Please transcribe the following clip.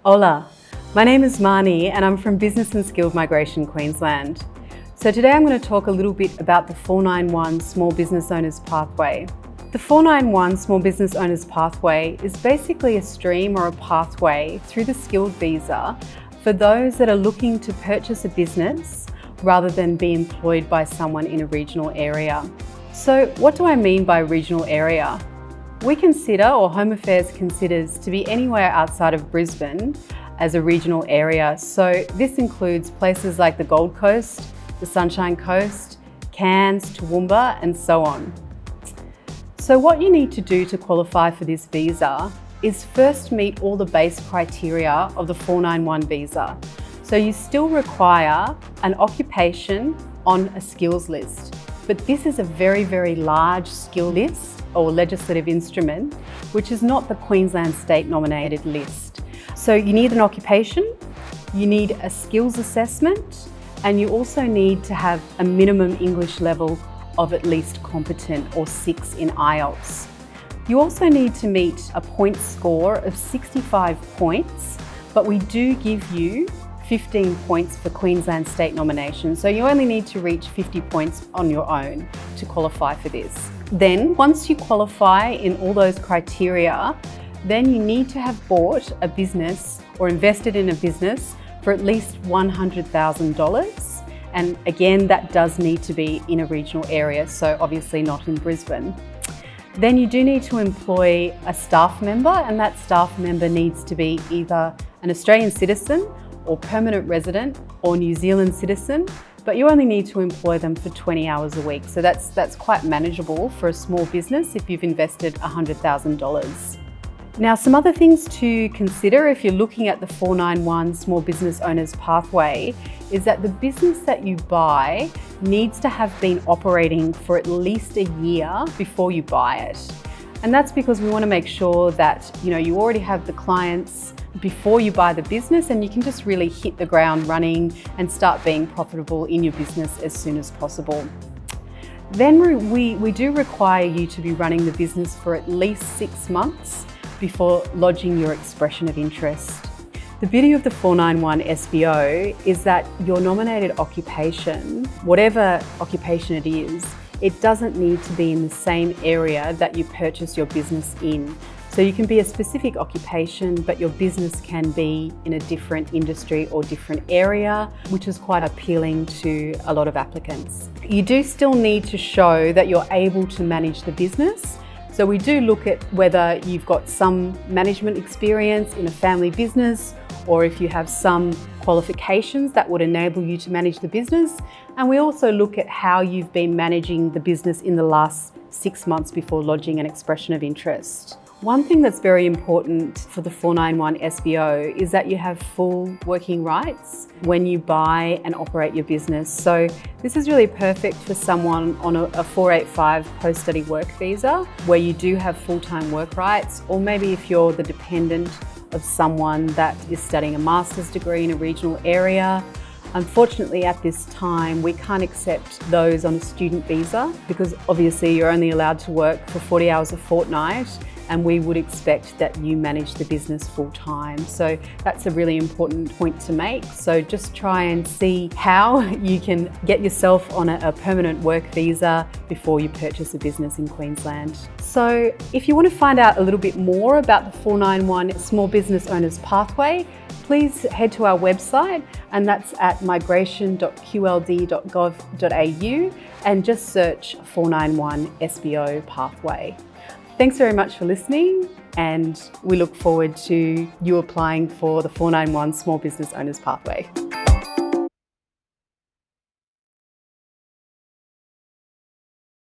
Hola, my name is Marnie and I'm from Business and Skilled Migration Queensland. So today I'm going to talk a little bit about the 491 Small Business Owners Pathway. The 491 Small Business Owners Pathway is basically a stream or a pathway through the skilled visa for those that are looking to purchase a business rather than be employed by someone in a regional area. So what do I mean by regional area? We consider, or Home Affairs considers, to be anywhere outside of Brisbane as a regional area. So this includes places like the Gold Coast, the Sunshine Coast, Cairns, Toowoomba, and so on. So what you need to do to qualify for this visa is first meet all the base criteria of the 491 visa. So you still require an occupation on a skills list, but this is a very, very large skill list or legislative instrument, which is not the Queensland state nominated list. So you need an occupation, you need a skills assessment, and you also need to have a minimum English level of at least competent or 6 in IELTS. You also need to meet a point score of 65 points, but we do give you 15 points for Queensland state nomination. So you only need to reach 50 points on your own to qualify for this. Then once you qualify in all those criteria, then you need to have bought a business or invested in a business for at least $100,000. And again, that does need to be in a regional area, so obviously not in Brisbane. Then you do need to employ a staff member, and that staff member needs to be either an Australian citizen or permanent resident or New Zealand citizen, but you only need to employ them for 20 hours a week. So that's quite manageable for a small business if you've invested $100,000. Now, some other things to consider if you're looking at the 491 Small Business Owners Pathway is that the business that you buy needs to have been operating for at least a year before you buy it. And that's because we want to make sure that you already have the clients before you buy the business, and you can just really hit the ground running and start being profitable in your business as soon as possible. Then we do require you to be running the business for at least 6 months before lodging your expression of interest. The beauty of the 491 SBO is that your nominated occupation, whatever occupation it is, it doesn't need to be in the same area that you purchase your business in. So you can be a specific occupation, but your business can be in a different industry or different area, which is quite appealing to a lot of applicants. You do still need to show that you're able to manage the business. So we do look at whether you've got some management experience in a family business, or if you have some qualifications that would enable you to manage the business. And we also look at how you've been managing the business in the last 6 months before lodging an expression of interest. One thing that's very important for the 491 SBO is that you have full working rights when you buy and operate your business. So this is really perfect for someone on a 485 post-study work visa, where you do have full-time work rights, or maybe if you're the dependent of someone that is studying a master's degree in a regional area. Unfortunately, at this time, we can't accept those on a student visa because obviously you're only allowed to work for 40 hours a fortnight, and we would expect that you manage the business full time. So that's a really important point to make. So just try and see how you can get yourself on a permanent work visa before you purchase a business in Queensland. So if you want to find out a little bit more about the 491 Small Business Owners Pathway, please head to our website, and that's at migration.qld.gov.au, and just search 491 SBO Pathway. Thanks very much for listening, and we look forward to you applying for the 491 Small Business Owners Pathway.